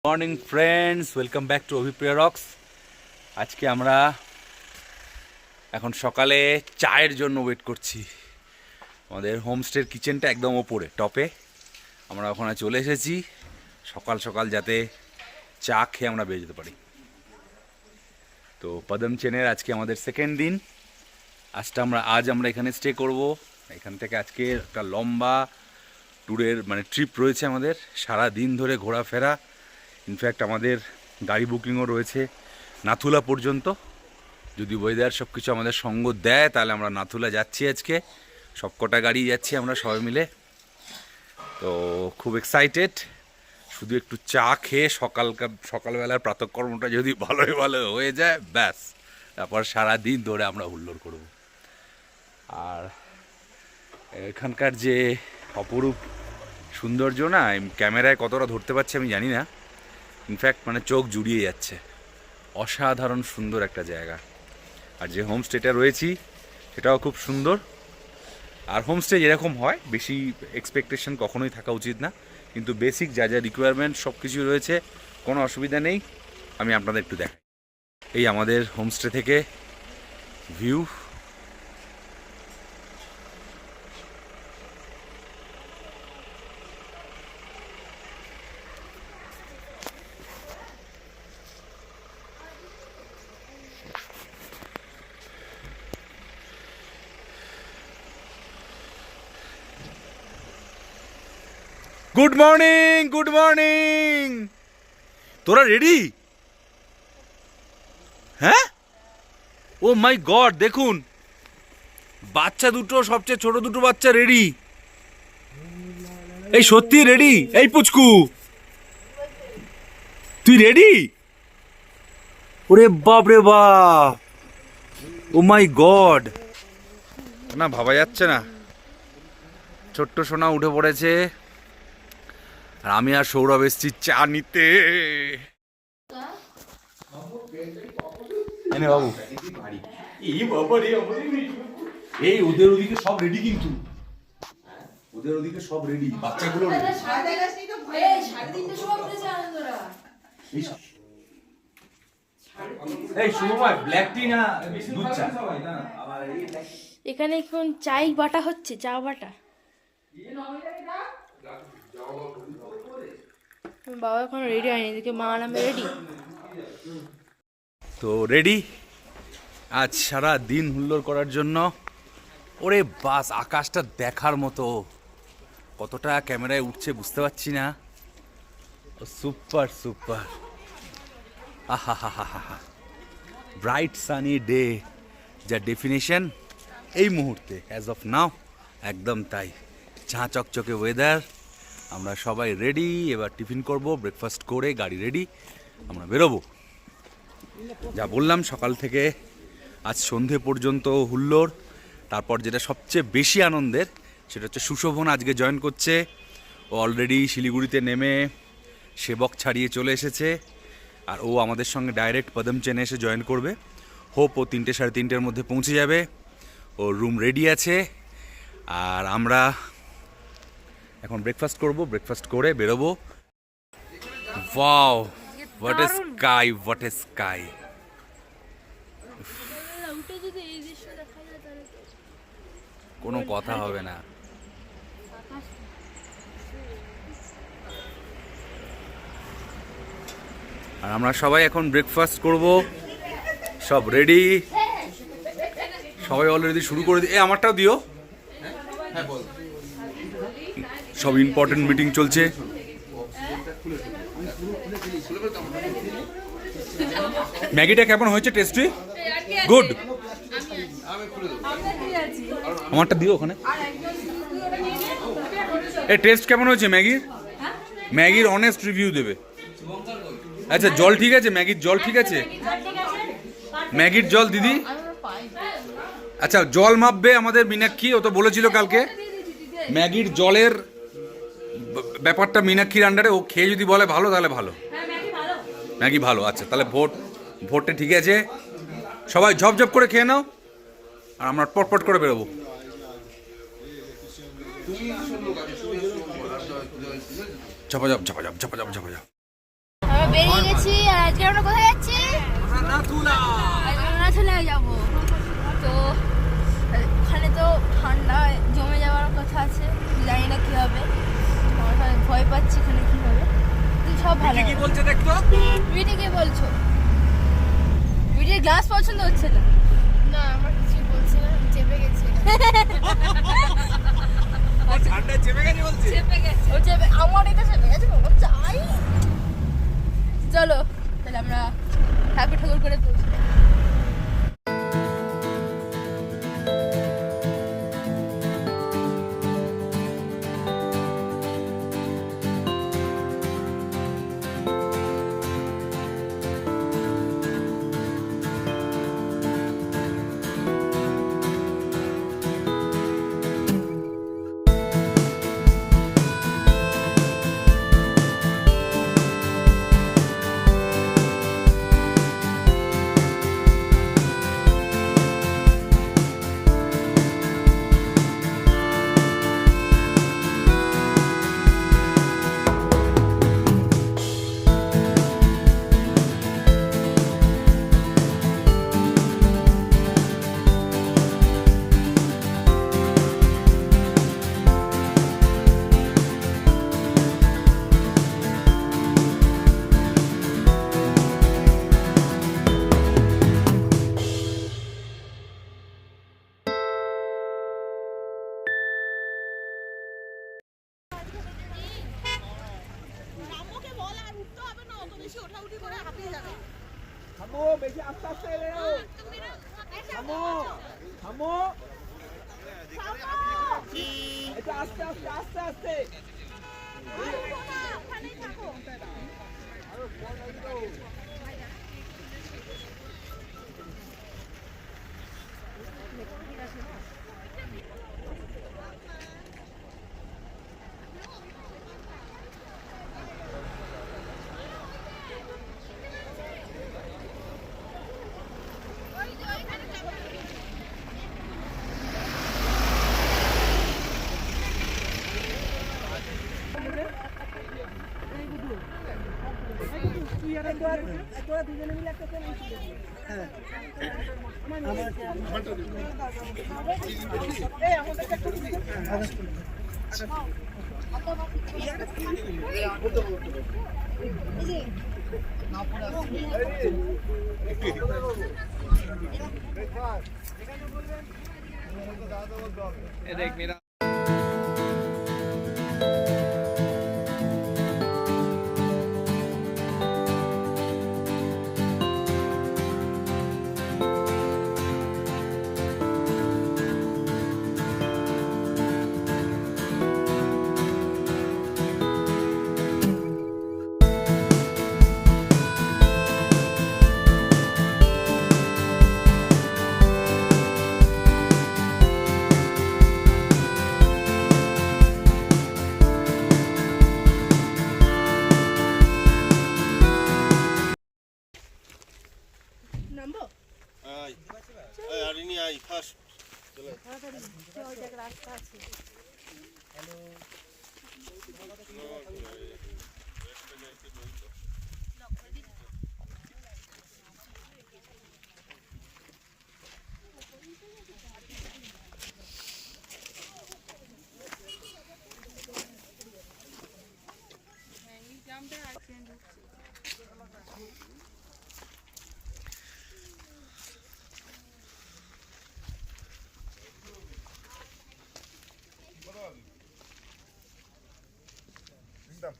Morning friends, welcome back to Abhipriya rocks. আজকে আমরা এখন সকালে চায়ের জন্য ওয়েট করছি। আমাদের হোমস্টের কিচেনটা একদম ওপরে টপে, আমরা ওখানে চলে এসেছি সকাল সকাল যাতে চা খেয়ে আমরা বেরিয়ে যেতে পারি। তো পদম চেনের আজকে আমাদের সেকেন্ড দিন। আজ আমরা এখানে স্টে করব। এখান থেকে আজকে একটা লম্বা ট্যুরের ট্রিপ রয়েছে আমাদের, সারা দিন ধরে ঘোরাফেরা। ইনফ্যাক্ট আমাদের গাড়ি বুকিংও রয়েছে নাথুলা পর্যন্ত। যদি ওয়েদার সব কিছু আমাদের সঙ্গ দেয় তাহলে আমরা নাথুলা যাচ্ছি আজকে। সব কটা গাড়ি যাচ্ছি আমরা সবাই মিলে। তো খুব এক্সাইটেড। শুধু একটু চা খেয়ে সকালবেলার প্রাতঃকর্মটা যদি ভালো হয়ে যায়, ব্যাস তারপর সারা দিন ধরে আমরা হুল্লোড় করব। আর এখানকার যে অপরূপ সৌন্দর্য না, ক্যামেরায় কতটা ধরতে পারছি আমি জানি না। ইনফ্যাক্ট চোখ জুড়িয়ে যাচ্ছে। অসাধারণ সুন্দর একটা জায়গা। আর যে হোমস্টেটা রয়েছি সেটাও খুব সুন্দর। আর হোমস্টে যেরকম হয়, বেশি এক্সপেকটেশন কখনোই থাকা উচিত না, কিন্তু বেসিক যা যা রিকোয়ারমেন্ট সব কিছু রয়েছে, কোনো অসুবিধা নেই। আমি আপনাদের একটু দেখাই। এই আমাদের হোমস্টে থেকে view. Good morning, good morning. তোরা রেডি? হ্যাঁ, ও মাই গড, দেখুন বাচ্চা দুটো, সবচেয়ে ছোট দুটো বাচ্চা রেডি। এই সত্যি রেডি? এই পুচকু, তুই রেডি? ওরে বাপ রে বাপ, ও মাই গড, না ভাবা যাচ্ছে না। ছোট্ট সোনা উঠে পড়েছে, আর আমি আর সৌরভ এসছি চা নিতে। বাবু, এই ওদের ওদিকে সব রেডি, কিন্তু ওদের ওদিকে সব রেডি, বাচ্চাগুলো এখানে এখন চাই বাটা হচ্ছে, চা বাটা। বাবা এখন রেডি হয়নি, এদিকে মা নামে রেডি। তো রেডি আজ সারা দিন হুল্লোড় করার জন্য। ওরে বাস, আকাশটা দেখার মতো। কতটা ক্যামেরায় উঠছে বুঝতে পারছি না। সুপার সুপার, আহা হা হা হা, ব্রাইট সানি ডে, যা ডেফিনেশন এই মুহূর্তে অ্যাজ অফ নাও একদম তাই। ঝাঁ চকচকে ওয়েদার। আমরা সবাই রেডি, এবার টিফিন করব, ব্রেকফাস্ট করে গাড়ি রেডি, আমরা বেরোবো। যা বললাম, সকাল থেকে আজ সন্ধে পর্যন্ত হুল্লোড়। তারপর যেটা সবচেয়ে বেশি আনন্দের, সেটা হচ্ছে সুশোভন আজকে জয়েন করছে। ও অলরেডি শিলিগুড়িতে নেমে সেবক ছাড়িয়ে চলে এসেছে, আর ও আমাদের সঙ্গে ডাইরেক্ট পদম চেনে এসে জয়েন করবে। হোপ ও 3টে সাড়ে 3টের মধ্যে পৌঁছে যাবে। ও রুম রেডি আছে। আর আমরা এখন ব্রেকফাস্ট করব, ব্রেকফাস্ট করে বেরোবো। Wow, what a sky, what a sky. কোনো কথা হবে না। আর আমরা সবাই এখন ব্রেকফাস্ট করব, সব রেডি, সবাই অলরেডি শুরু করে দিই। আমারটাও দিও। সব ইম্পর্টেন্ট মিটিং চলছে। ম্যাগিটা কেমন হয়েছে? টেস্টি? গুড। আমারটা দিও ওখানে। এই টেস্ট কেমন হয়েছে ম্যাগির? ম্যাগির অনেস্ট রিভিউ দেবে। আচ্ছা, জল ঠিক আছে? ম্যাগির জল ঠিক আছে? ম্যাগির জল দিদি, আচ্ছা জল মাপবে আমাদের মীনাক্ষী, ও তো বলেছিল কালকে। ম্যাগির জলের ব্যাপারটা মীনাক্ষীর আন্ডারে। ও খেয়ে যদি বলে ভালো তাহলে ভালো। ম্যাগি ভালো, আচ্ছা তাহলে ভোটটা ঠিক আছে। সবাই ঝপঝপ করে খেয়ে নাও, আর আমরা পটপট করে বেরোবো। ঝপাঝপ ঝপাঝপ ঝপাঝপ ঝপাঝপ। বেরিয়ে গেছি আর আজকে আমরা কোথায় যাচ্ছি? নাথুলা যাবো। তো ওখানে তো ঠান্ডা জমে যাওয়ার কথা আছে, জানি না কি হবে। আমরা ভয় পাচ্ছি এখানে কি হবে। সব ভালো। কি বলছে দেখতো? বিটি কি বলছো? বিটির গ্লাস পছন্দ হচ্ছে না। না আমার কিছু বলছে না, চেপে গেছে। ঠান্ডায় চেপে গেছে বলছে। ও চেপে, আমার এটা চেপে গেছে বাবা, চাই। চলো তাহলে আমরা ঠাকুর ঠাকুর করে তুলছি। থামো, বেশি আস্তে আস্তে এলেও। থামো, থামো। এটা আস্তে আস্তে আস্তে আস্তে। দেখ মেরা Linda.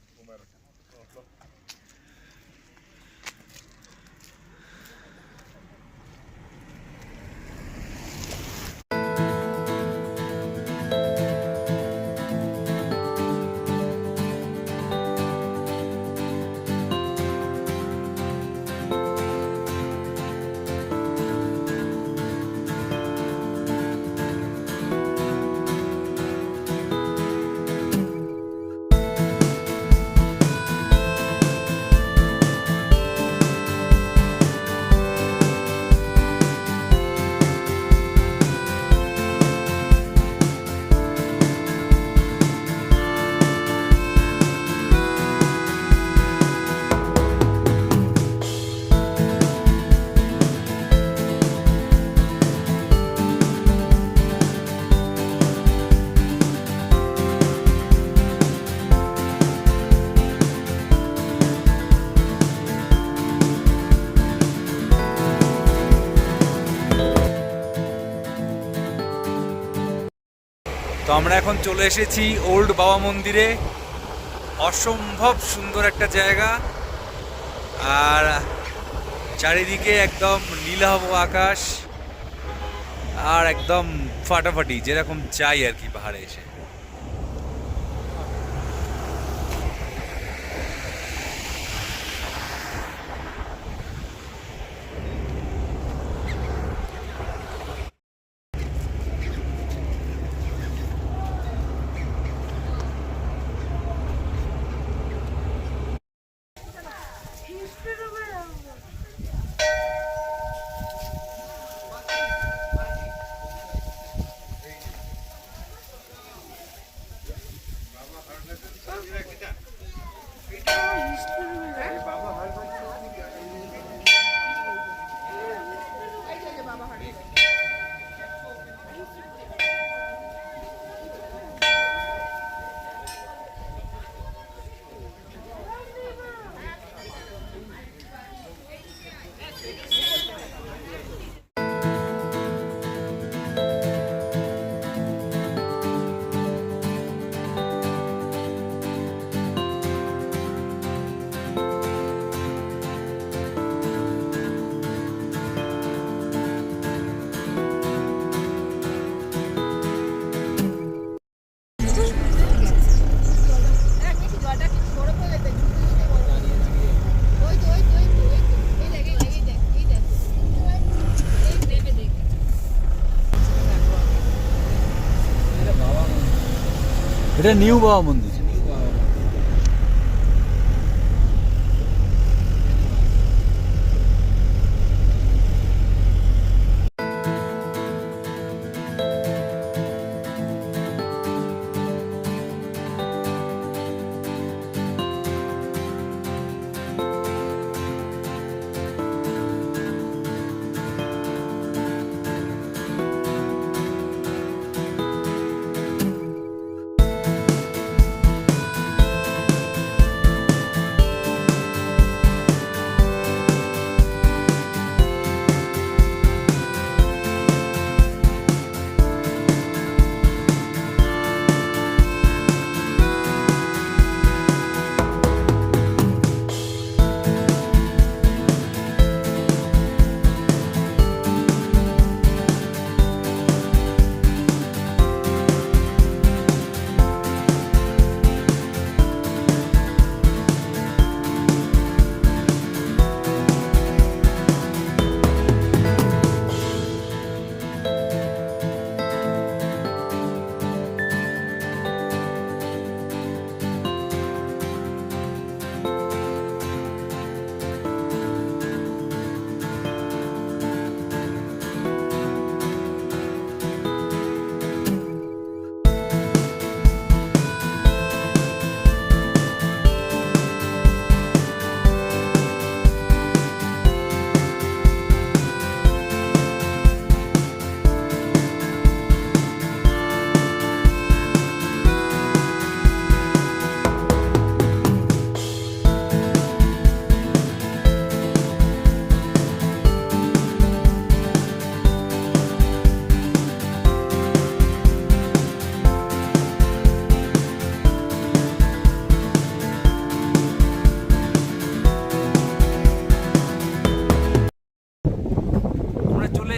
তো আমরা এখন চলে এসেছি ওল্ড বাবা মন্দিরে। অসম্ভব সুন্দর একটা জায়গা, আর চারিদিকে একদম নীলাভ আকাশ, আর একদম ফাটাফাটি যেরকম চাই আর কি পাহাড়ে এসে। এটা নিউ বাবা মন্দির।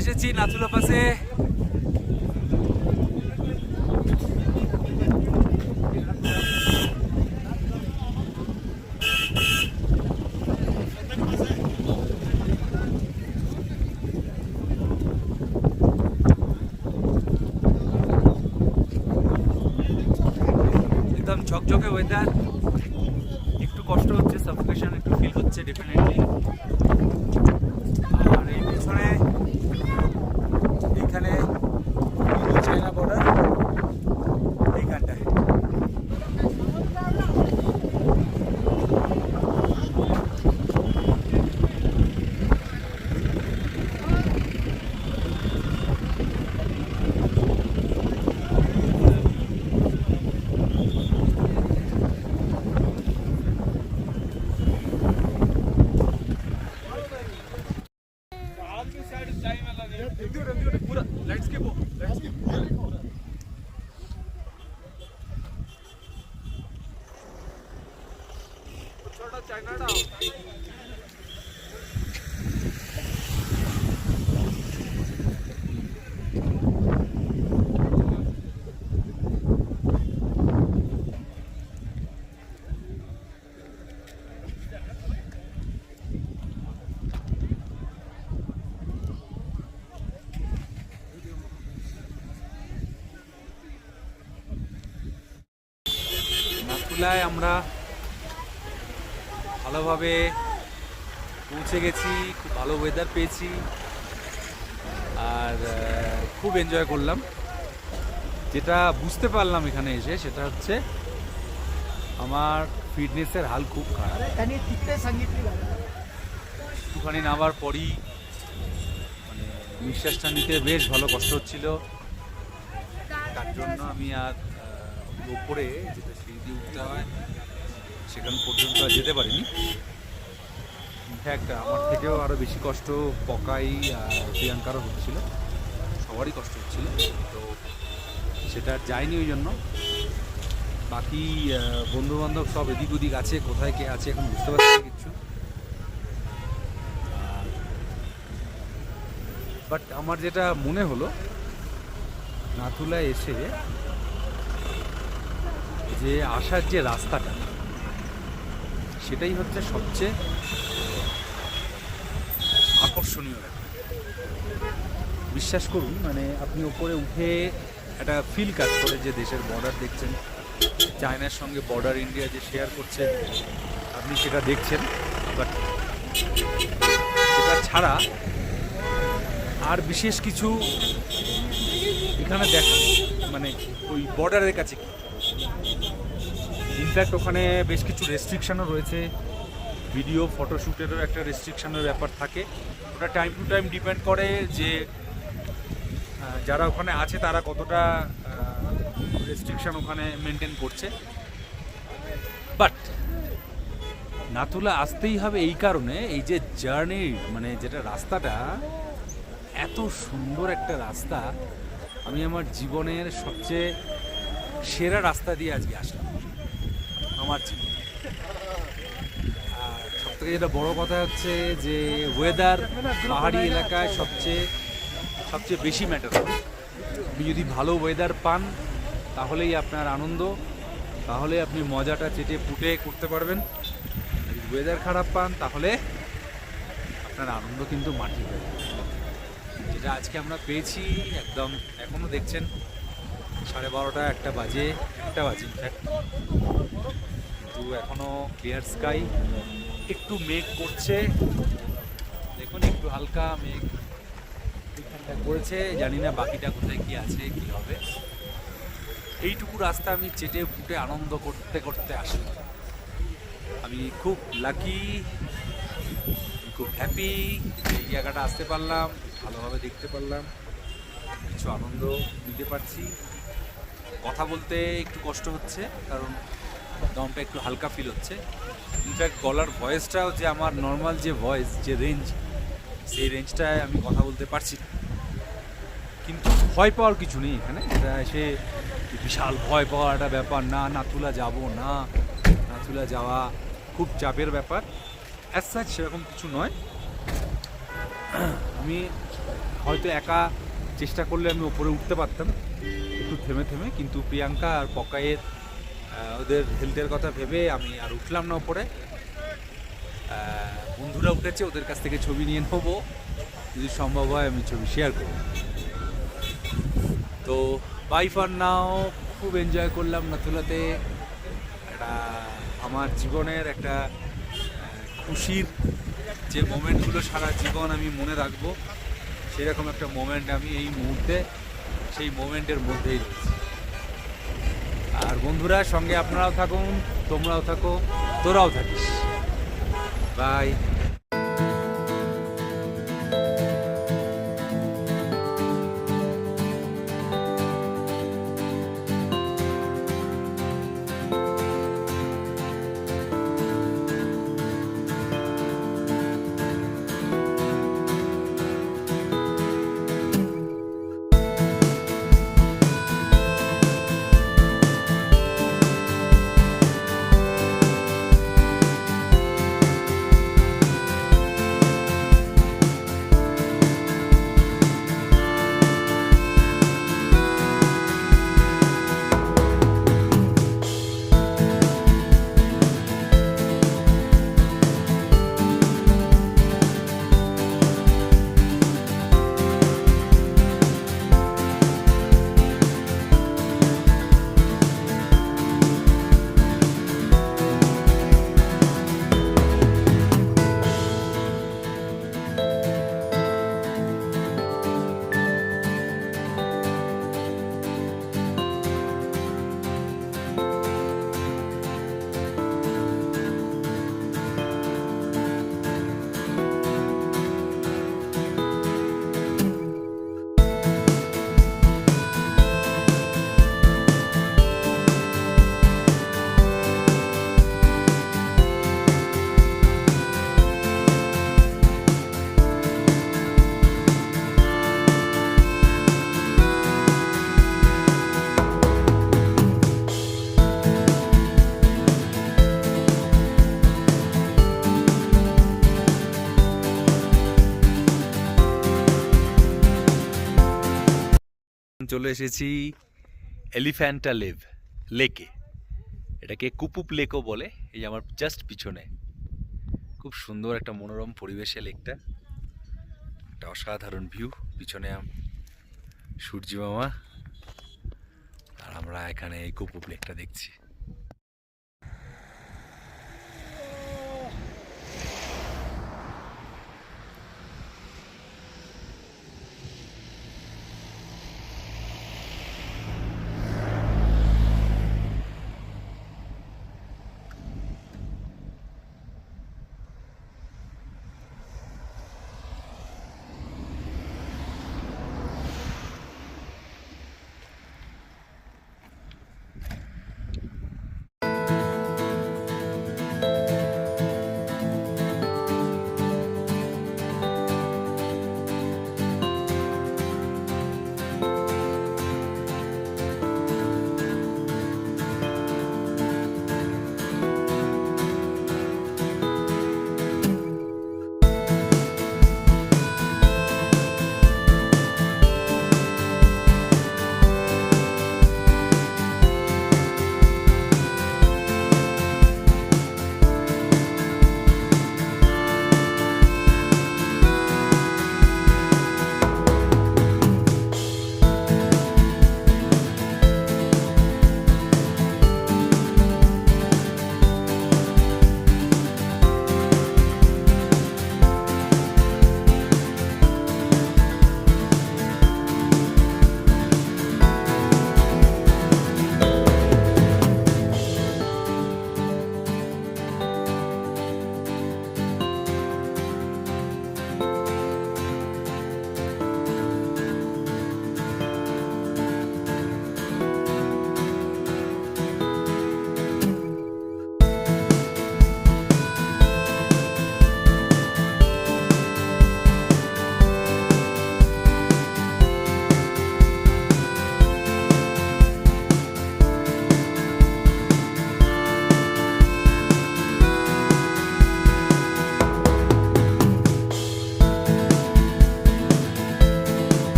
এসেছি নাথুলা পাশে। একদম ঝকঝকে ওয়েদার, একটু কষ্ট হচ্ছে, সাফোকেশন একটু ফিল হচ্ছে ডেফিনেটলি। আর এই পিছনে এখানে চায়না বর্ডার, এইখানটায় নাথুলায় আমরা ভালোভাবে পৌঁছে গেছি, খুব ভালো ওয়েদার পেয়েছি আর খুব এনজয় করলাম। যেটা বুঝতে পারলাম এখানে এসে সেটা হচ্ছে আমার ফিটনেসের হাল খুব খারাপ। একটুখানি নামার পরই মানে নিঃশ্বাসটা নিতে বেশ ভালো কষ্ট হচ্ছিল, তার জন্য আমি আর উপরে যেটা সিঁড়ি দিয়ে উঠতে হয় সেখান পর্যন্ত আর যেতে পারিনি। ইনফ্যাক্ট আমার থেকেও আরও বেশি কষ্ট পকাই আর প্রিয়াঙ্কারও হচ্ছিল, সবারই কষ্ট হচ্ছিল, তো সেটা আর যায়নি ওই জন্য। বাকি বন্ধুবান্ধব সব এদিক ওদিক আছে, কোথায় কে আছে এখন বুঝতে পারছি না কিচ্ছু। বাট আমার যেটা মনে হলো নাথুলায় এসে যে আসার যে রাস্তাটা সেটাই হচ্ছে সবচেয়ে আকর্ষণীয় ব্যাপার। বিশ্বাস করুন, মানে আপনি ওপরে উঠে একটা ফিল কাজ করে যে দেশের বর্ডার দেখছেন, চায়নার সঙ্গে বর্ডার ইন্ডিয়া যে শেয়ার করছে আপনি সেটা দেখছেন, বাট সেটা ছাড়া আর বিশেষ কিছু এখানে দেখা মানে ওই বর্ডারের কাছে কি। ইনফ্যাক্ট ওখানে বেশ কিছু রেস্ট্রিকশানও রয়েছে, ভিডিও ফটোশ্যুটেরও একটা রেস্ট্রিকশানের ব্যাপার থাকে। ওটা টাইম টু টাইম ডিপেন্ড করে যে যারা ওখানে আছে তারা কতটা রেস্ট্রিকশান ওখানে মেনটেন করছে। বাট নাথুলা আসতেই হবে এই কারণে, এই যে জার্নির মানে যেটা রাস্তাটা এত সুন্দর একটা রাস্তা, আমি আমার জীবনের সবচেয়ে সেরা রাস্তা দিয়ে আজকে আসলাম আমার জীবনে। আর সবথেকে যেটা বড় কথা হচ্ছে যে ওয়েদার পাহাড়ি এলাকায় সবচেয়ে বেশি ম্যাটার করে। আপনি যদি ভালো ওয়েদার পান তাহলেই আপনার আনন্দ, তাহলে আপনি মজাটা চেটে পুটে করতে পারবেন। যদি ওয়েদার খারাপ পান তাহলে আপনার আনন্দ কিন্তু মাটি হয়ে যাবে। যেটা আজকে আমরা পেয়েছি একদম, এখনও দেখছেন 12:30 একটা বাজে ইনফ্যাক্ট, কিন্তু এখনও ক্লিয়ার স্কাই, একটু মেঘ করছে, দেখুন একটু হালকা মেঘ করেছে, জানি না বাকিটা কোথায় কি আছে কি হবে। এইটুকু রাস্তা আমি চেটে ফুটে আনন্দ করতে করতে আসলাম। আমি খুব লাকি, খুব হ্যাপি এই জায়গাটা আসতে পারলাম, ভালোভাবে দেখতে পারলাম, কিছু আনন্দ নিতে পারছি। কথা বলতে একটু কষ্ট হচ্ছে কারণ দমটা একটু হালকা ফিল হচ্ছে। ইনফ্যাক্ট গলার ভয়েসটাও যে আমার নর্মাল যে ভয়েস যে রেঞ্জ, সেই রেঞ্জটায় আমি কথা বলতে পারছি না। কিন্তু ভয় পাওয়ার কিছু নেই এখানে, এটা এসে বিশাল ভয় পাওয়ার একটা ব্যাপার না। নাথুলা যাব না, নাথুলা যাওয়া খুব চাপের ব্যাপার, অ্যাজ সাচ সেরকম কিছু নয়। আমি হয়তো একা চেষ্টা করলে আমি ওপরে উঠতে পারতাম একটু থেমে থেমে, কিন্তু প্রিয়াঙ্কা আর পকাইয়ের ওদের হেলথের কথা ভেবে আমি আর উঠলাম না ওপরে। বন্ধুরা উঠেছে, ওদের কাছ থেকে ছবি নিয়ে নেবো, যদি সম্ভব হয় আমি ছবি শেয়ার করব। তো বাই ফর নাও, খুব এনজয় করলাম নাথুলাতে। একটা আমার জীবনের একটা খুশির যে মোমেন্টগুলো সারা জীবন আমি মনে রাখবো, সেরকম একটা মোমেন্ট আমি এই মুহূর্তে সেই মোমেন্টের মধ্যেই রয়েছি। আর বন্ধুরা সঙ্গে আপনারাও থাকুন, তোমরাও থাকো, তোরাও থাকিস। বাই। চলে এসেছি এলিফ্যান্টা লেকে। এটাকে কুপুপ লেকও বলে। এই যে আমার জাস্ট পিছনে খুব সুন্দর একটা মনোরম পরিবেশে লেকটা, একটা অসাধারণ ভিউ। পিছনে সূর্য মামা, আর আমরা এখানে এই কুপুপ লেকটা দেখছি।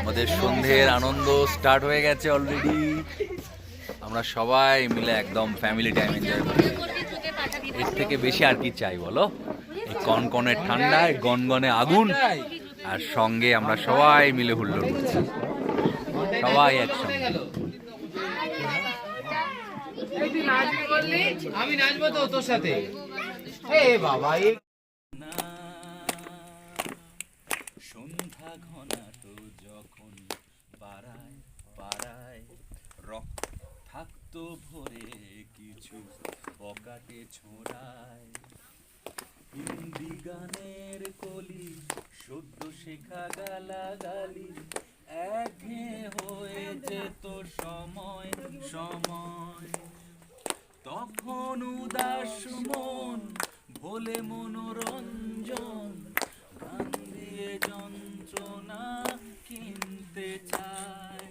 আমাদের সন্ধ্যের আনন্দ স্টার্ট হয়ে গেছে অলরেডি। আমরা সবাই মিলে একদম ফ্যামিলি টাইম এনজয় করি। এর থেকে বেশি আর কি চাই বলো? এই কনকনে ঠান্ডায় গনগনে আগুন, আর সঙ্গে আমরা সবাই মিলে হুল্লোড় করছি, সবাই একসঙ্গে। আমি নাচবো তো তোর সাথে। এ বাবা, সন্ধ্যা ঘনাত যখন পাড়ায় পাড়ায় রক্ত থাকতো ভরে কিছু পকাটে ছোড়ায়, হিন্দি গানের কলি সদ্য শেখা গালাগালি একঘেয়ে হয়ে যেত সময় সময়। তখন উদাস মন ভোলে মনোরঞ্জন, গান দিয়ে যন্ত্রণা কিনতে চায়।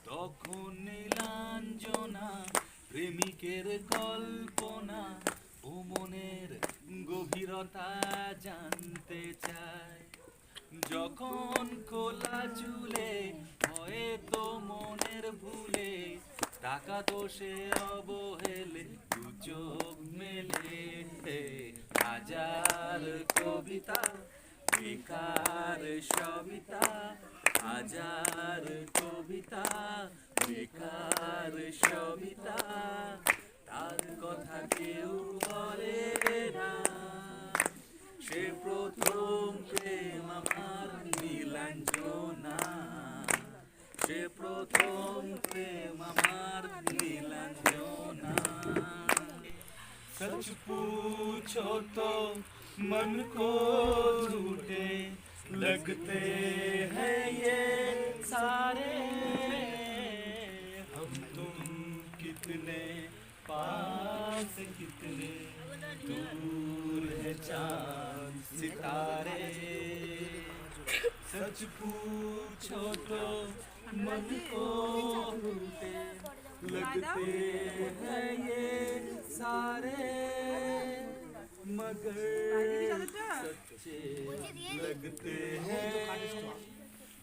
তখন নীলাঞ্জনা প্রেমিকের কল্পনা ও মনের গভীরতা জানতে চায়। যখন খোলা চুলে হয়তো মনের ভুলে টাকা দোষে অবহেলে দু চোখ মেলে, হাজার কবিতা বেকার সবিতা, হাজার কবিতা বেকার সবিতা, তার কথা কেউ বলে না। সে প্রথম প্রেম আমার নীলাঞ্জনা, সে প্রথম প্রেম আমার নীলাঞ্জনা। सच पूछो तो मन को झूठे लगते हैं ये सारे, कितने पास कितने दूर है चांद सितारे सच पूछो तो मन को उल्टे लगते हैं ये सारे मगर सच्चे लगते हैं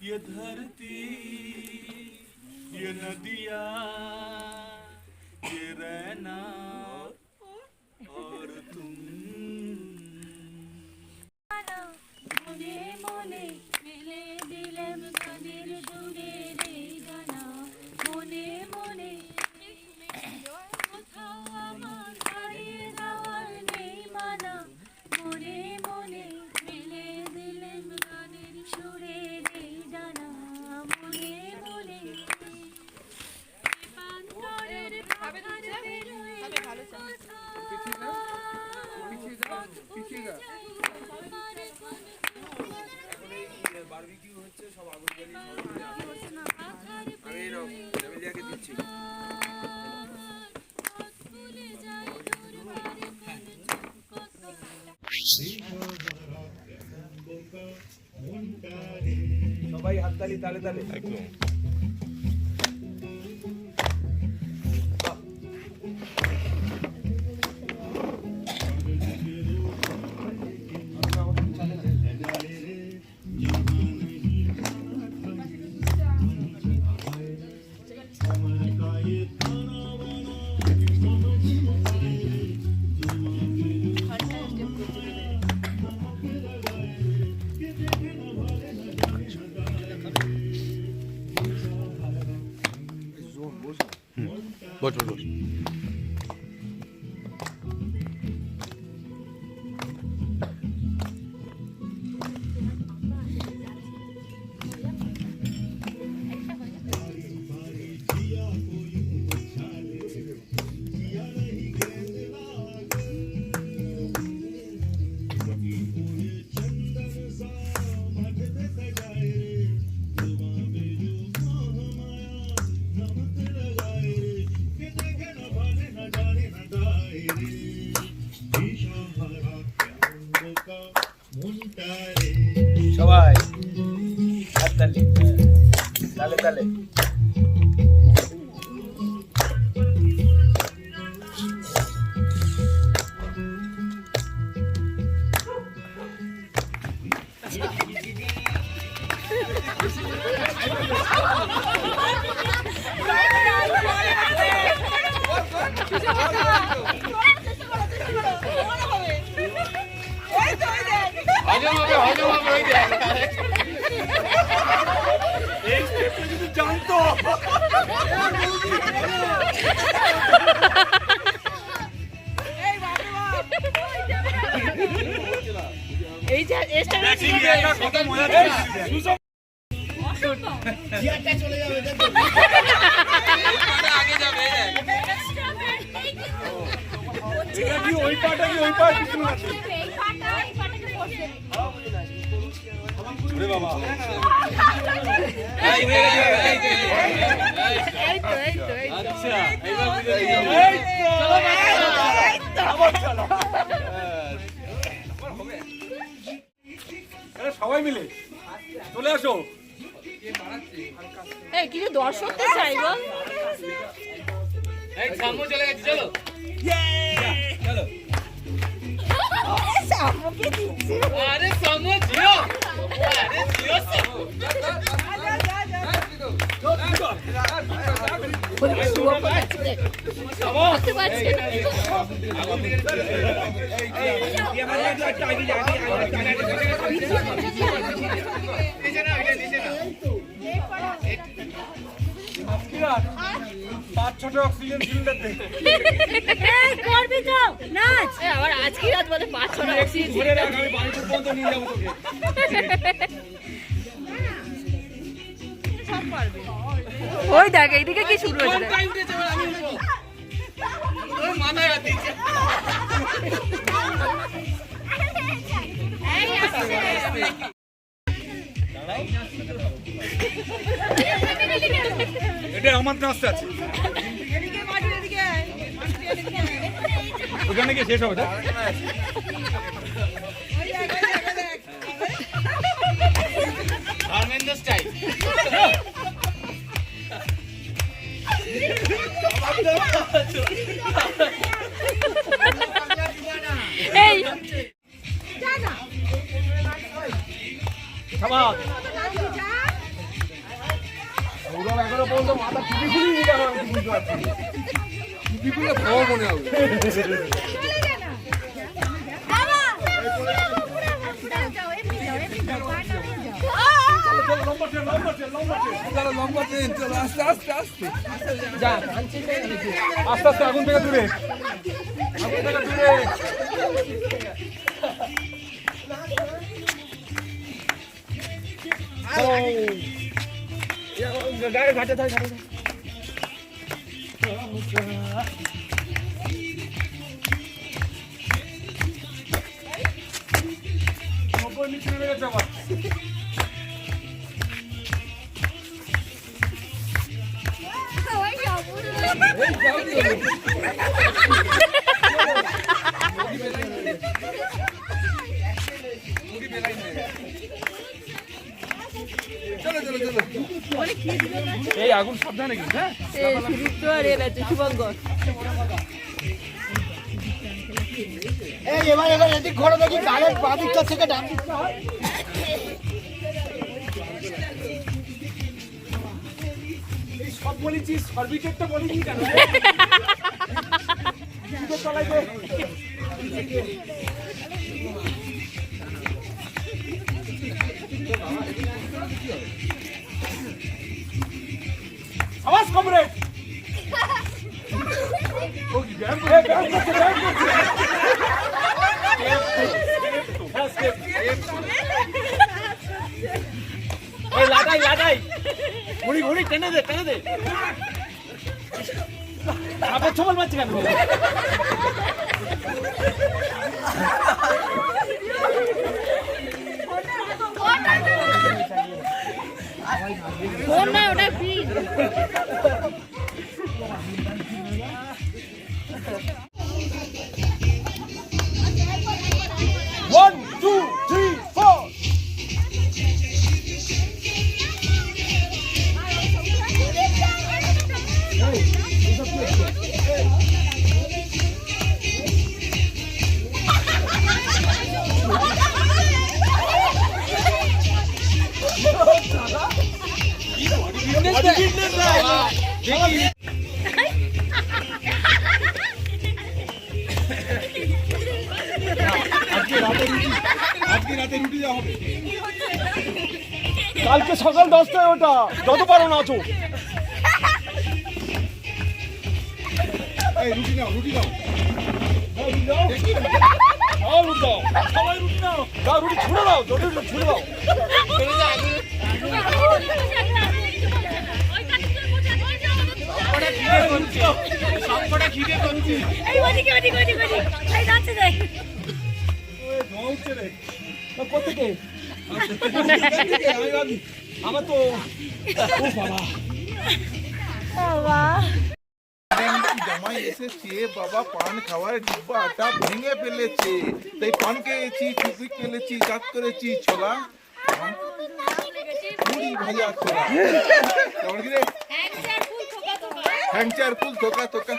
ये धरती ये नदियाँ ये रहना और तुम মনে মনে মেলে দিলাম কানের দূরে রে গানা মনে মনে কোথাও আমার হারিয়ে যাওয়ার নেই মানা মনে মনে মেলে দিলাম কানের সুরে রে ডানা মনে মনে পান্তরের পাখা বেরোয় বারবিকিউ হচ্ছে সব আগুন দিচ্ছি সবাই হাততালি তালে তালে একদম বস বস বস সবাই হাততালি তালে তালে জানতো এই যে এসটা কত মজা চলে যাবে আগে যাবে এটা কি ওই পাটা কি ওই পাটা কিছু আছে ওরে বাবা এই তো আচ্ছা এইবার বুঝে গেছি চলো চলো আরে সবাই মিলে চলে আসো এই কিছু দর্শক তো চাইবো এই সামনে চলে গেছে চলো চলো সামুকে দিচ্ছি আরে সামনে জিও আরে জিও পাঁচ ছটা অক্সিজেন সিলিন্ডার দে করবি তো নাচ আবার আজকে রাত বলে 5-6 টা অক্সিজেন ধরে রাখ আমি বাড়ি পর্যন্ত নিয়ে যাবো তোকে ওই দেখ এইদিকে কি শুরু হয়েছে টাইম উঠেছে আমি উঠবো ওই মাথায় হাত দিচ্ছে এই আসছে এটা আমার নাচতে আছে এদিকে মাঝে এদিকে ওখানে গিয়ে শেষ হবে ধর্মেন্দ্র স্টাইল। এই আস্তে আস্তে আগুন থেকে দূরে এই আগুন সাবধানে কিন্তু হ্যাঁ এবার এদিক ঘোরা দেখি ডালের বাদিকটা থেকে ডান দিকটা হয়। সব বলেছি সর্বিকেটটা বলিনি কেন তলায় আওয়াজ কমরেড ও কি ব্যায়াম করছে এই লাগাই ঘুড়ি টেনে দে আবার ছবল মারছে কেন ফোন না ওটা fridge One, two, three, four. আজকে রাতে রুটি দেওয়া হবে কালকে সকাল 10টায় ওটা যত পারো নাচো এই রুটি নাও রুটি দাও সবাই রুটি নাও দাও রুটি ছুঁড়ে দাও জোরে ছুঁড়ে দাও সবকটা খিদে করছে। এই ওদিকে এই নাচে যাই কোথেকে আমার তো বাবা জামাই এসেছে বাবা পান খাওয়ার ডিব্বাটা ভেঙে ফেলেছে তাই পান খেয়েছি টুপি ফেলেছি দাঁত করেছি ছোলা মুড়ি ভাজা ছোলা কেমন কি রে হ্যাংচার ফুল থোকা থোকা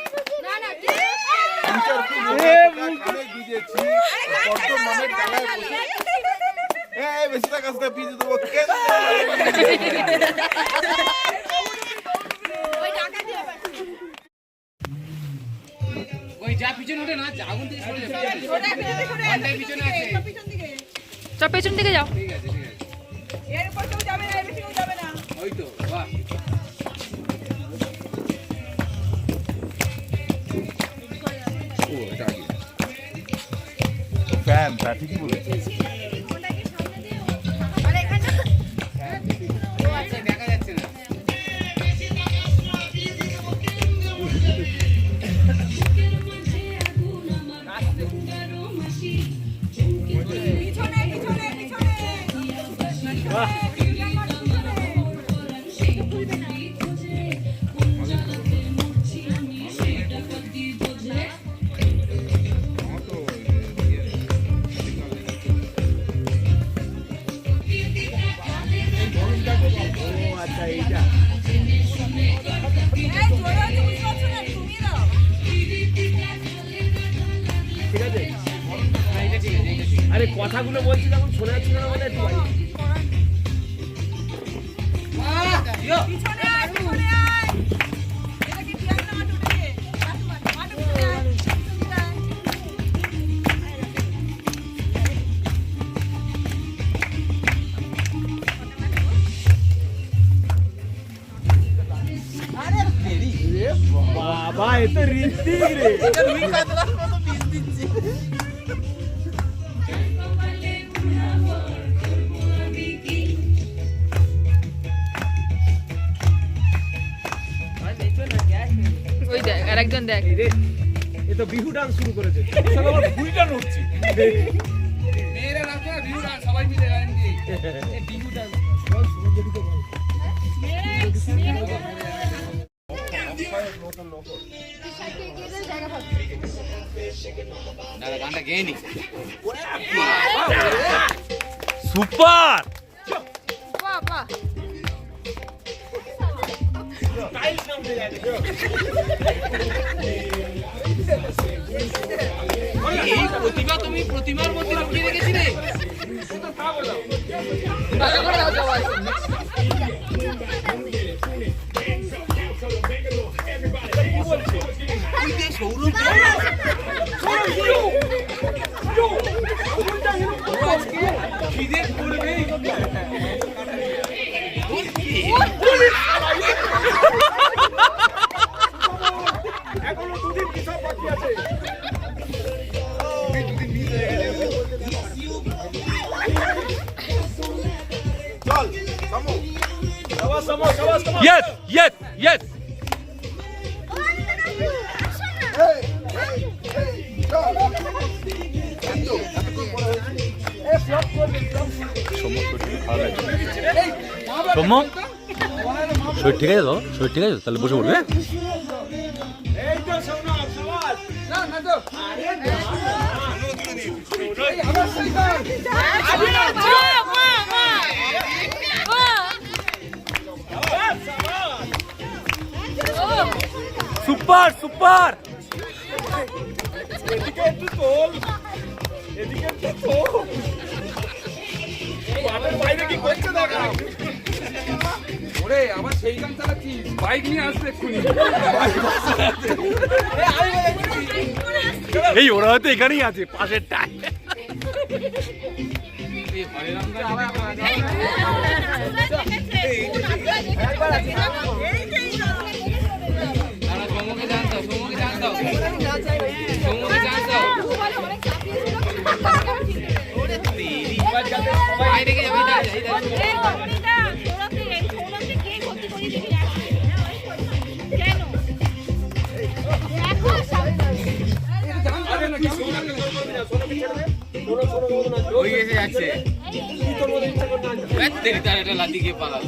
হ্যাংচার ফুল কানে ভিজেছি বর্তমানের ডালায় বসে বেশি কাজটা ভিজে দেবো কেন ওই যা পিছনে ওঠে না আগুন থেকে সরে যাবে পিছনে আছে চল পেছন দিকে যাও ঠিক আছে ওই তো বাহ ফ্যানটা ঠিকই বলেছে দেখা যাচ্ছে না আরে কথাগুলো বলছি তখন শোনা যাচ্ছে না বলে একটু বাড়ি। বাবা এ তো ঋত্বিক রে। ওই দেখ আরেকজন দেখ এ তো বিহু ডান্স শুরু করেছে। মেয়েরা নাচে না, বিহু ডান্স সবাই মিলে গান দিয়ে। এই বিহু ডান্স দাদা গানটা গেয়ে নি। সুপার বাহ বাহ এই প্রতিভা তুমি প্রতিমার মধ্যে লুকিয়ে রেখেছিলে। এখনো দুদিন কি সব বাকি আছে। চল সামু সবাস সমো সবাস সমো। ইয়েস ইয়েস ইয়েস এই চল কিন্তু এতক্ষণ পরে সৌম্য শরীর ঠিক আছে তো? শরীর ঠিক আছে তাহলে বসে পড়বে। এই তো শোনো সবাস। না না তো সুপার সুপার এদিকে একটু তোল, এদিকে একটু তোল। মাঠের বাইরে কি করছে দেখা। ওরে আবার সেই গান চালাচ্ছিস, বাইক নিয়ে আসবে এক্ষুনি। এই ওরা হয়তো এখানেই আছে পাশের টাই। এই হরে রাম গান আবার দাঁড়া, সৌম্যকে জানতাম, সৌম্যকে জানতাম, সৌম্যকে জানতাম। বাইরে গিয়ে যাবে, এই দাঁড়া। ওই এসে যাচ্ছে। তেরি তার একটা লাঠি গিয়ে পালাল।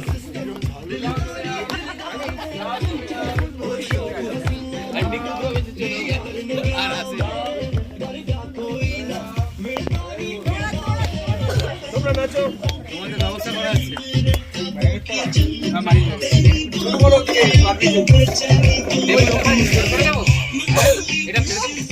আর আছে তোমরা নাচো। তোমাদের ব্যবস্থা করা আছে। হ্যাঁ, বাড়ি যাও। দেবো, চলে যাবো? হ্যাঁ, এটা ফেলে দিবি?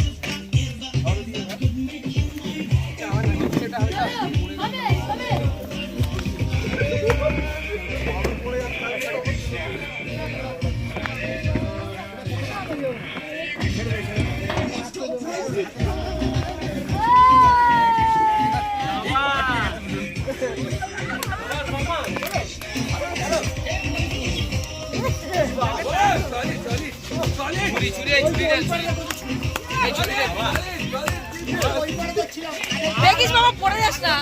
দেখিস বাবা পড়ে যাস না।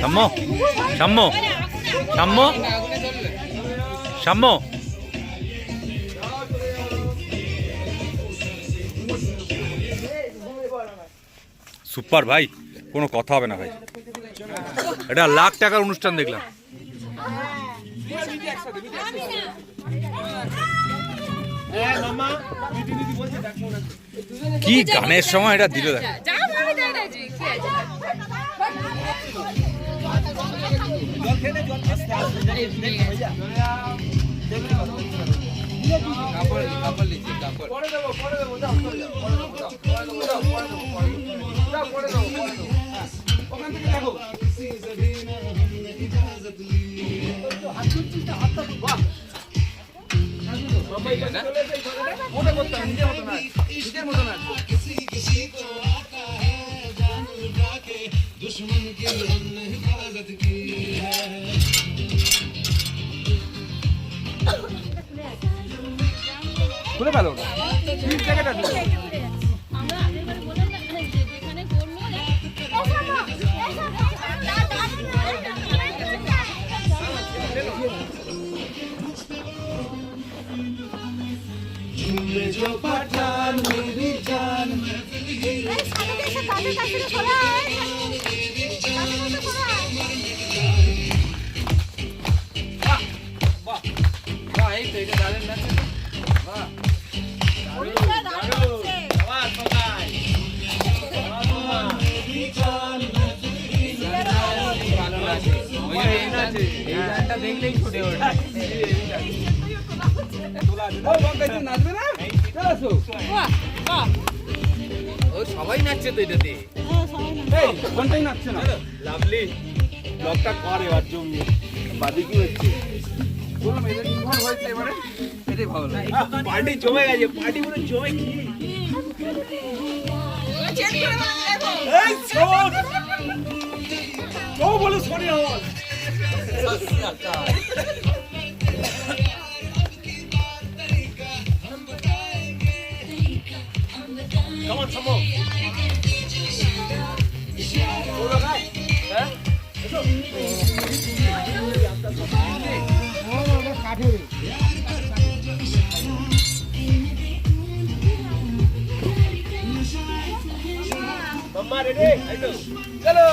সাম্য সাম্য সাম্য সাম্য সুপার ভাই, কোনো কথা হবে না ভাই। এটা লাখ টাকার অনুষ্ঠান দেখলাম। কি গানের সময় এটা দিল দেখ। যা ভাবি তাই দেখবি কি আছে কাপড় লিখি কাপড় পরে দেবো দাও পরে দেবো হ্যাঁ, ওখান থেকে দেখো ওটা করতে হবে নিজের মতো না খুলে ফেলো ওটা ঠিক জায়গাটা দিও। বাহ এই তো এটা দাঁড়েন না বাহ দেখলেই ছুটে ওঠে নাচবে না চলে আসো ও সবাই নাচছে তো এটাতে কোনটাই নাচছে না লাভলি ব্লগটা করে আর জমি বাদি কি হচ্ছে বললাম এটা ইনভলভ হয়েছে এবারে এটাই ভালো লাগে পার্টি জমে গেছে পার্টি পুরো জমে কি এই শোন ও বলে সরি আমার Come on, come on. Mama ready? চলো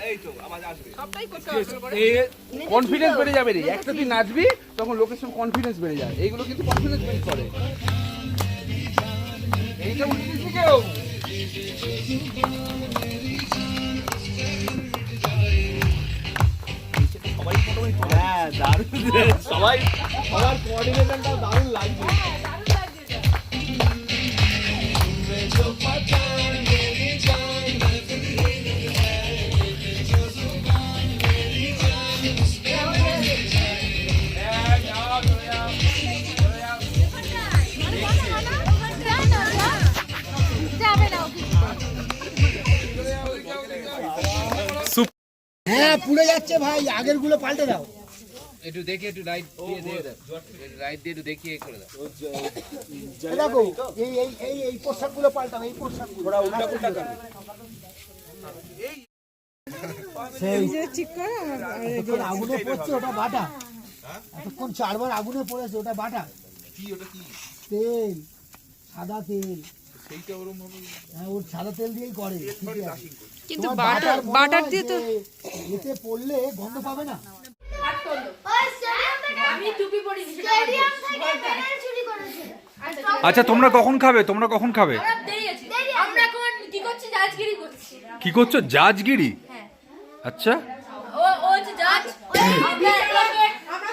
এই তো আওয়াজ আসবে কনফিডেন্স বেড়ে যাবে রে একটা তুই নাচবি তখন লোকেশন কনফিডেন্স বেড়ে যায় এইগুলো কিন্তু কনফিডেন্স বেড়ে করে এইটা উঠিস নি কেউ হ্যাঁ দারুণ সবাই সবার কোঅর্ডিনেশনটা দারুণ লাগছে হ্যাঁ পুড়ে যাচ্ছে ভাই আগের গুলো পাল্টে দাও একটু দেখি একটু রাইট দিয়ে দিয়ে দাও রাইট দিয়ে একটু দেখিয়ে করে দাও দেখো এই এই এই এই পোশাক গুলো পাল্টাও এই পোশাক ওরা উল্টা পুল্টা করে এতক্ষণ আগুনে পড়ছে ওটা বাটা এতক্ষণ 4 বার আগুনে পড়েছে ওটা বাটা কি ওটা কি তেল সাদা তেল সেইটা ওরকম ভাবে হ্যাঁ ওর সাদা তেল দিয়েই করে ঠিকই আছে। কিন্তু তোমার বাটার মনে বাটার হয় দিয়ে তো যে এতে পড়লে গন্ধ পাবে না আমি টুপি পরি আচ্ছা তোমরা কখন খাবে দেরি আছে আমরা এখন কি করছি জাজগিরি করছি কি করছো জাজগিরি হ্যাঁ আচ্ছা ও যে জাজ আমরা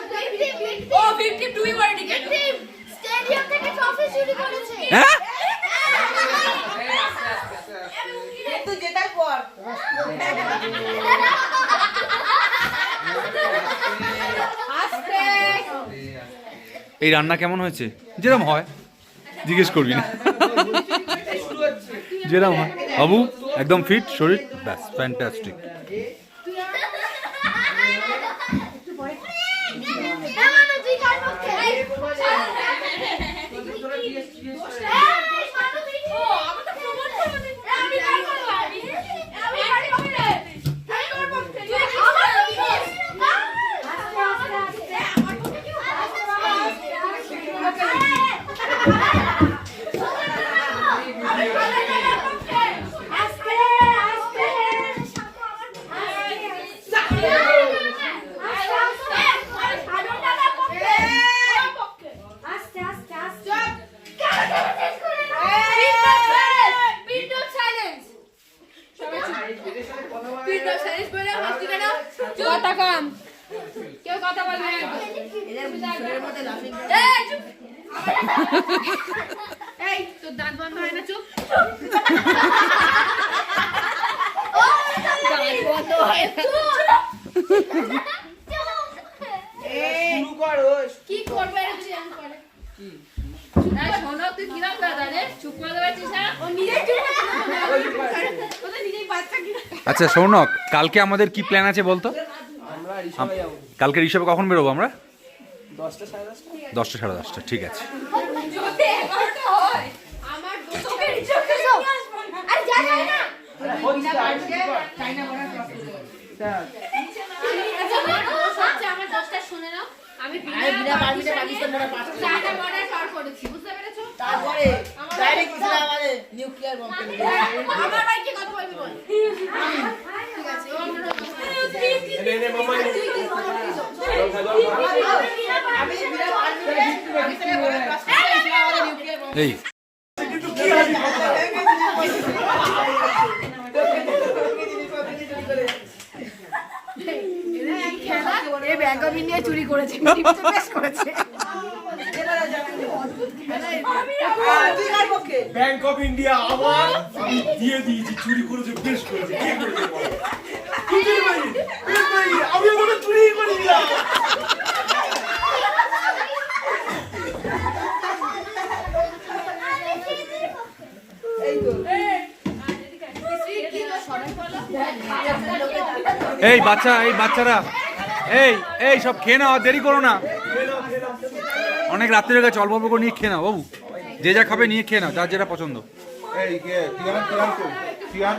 50 টুপি পরে ঠিক আছে স্টেডিয়াম থেকে ট্রফি চুরি করেছে হ্যাঁ তুই জেতার পর এই রান্না কেমন হয়েছে যেরকম হয় জিজ্ঞেস করবি না যেরকম হয় বাবু একদম ফিট শরীর ব্যাস ফ্যান্টাস্টিক কথা কম কথা বলবে এই তোর দাঁত বন্ধ হয় না চুপ কি করবে এরকম করে শোনো তুই কিরম দাদা রে চুপ করে দেওয়াছিস না ও নিজেই চুপ করে ও তো নিজেই বাচ্চা কিনা আচ্ছা সৌনক, কালকে আমাদের কি প্ল্যান আছে বলতো? কালকে ঋষভে কখন বেরোবো আমরা? 10টা সাড়ে 10টা, ঠিক আছে। যদি 11টা হয় আমার তোকে রিচকে যাও আরে যা যা না আমার 10টা শুনে নাও আমি বিনা পারমিশনে পাকিস্তান বর্ডার পাস করেছি চারটা বর্ডার পার করেছি বুঝতে পেরেছো তারপরে ডাইরেক্ট ইসলাম আমাদের নিউক্লিয়ার বম ফেলে দিয়েছে আমার ভাই কি কথা বলবি বল ঠিক আছে আমি বিনা পারমিশনে পাকিস্তানের বর্ডার পাস করেছি আমাদের নিউক্লিয়ার বম এই এই ব্যাংক অফ ইন্ডিয়া চুরি করেছে পেশ করেছে তুই কার পক্ষে ব্যাংক অফ ইন্ডিয়া আমার আমি দিয়ে দিয়েছি, চুরি করেছে, বেশ করেছে, কে করেছে বল? কি চুরি করি? আমি ওটা চুরি করি না। এই বাচ্চারা এই সব খেয়ে নাও, আর দেরি করো না। অনেক রাত্রি হয়ে গেছে, অল্প অল্প করে নিয়ে খেয়ে নাও বাবু, যে যা খাবে নিয়ে খেয়ে নাও, যার যেটা পছন্দ। এই কে তিয়ান কই তিয়ান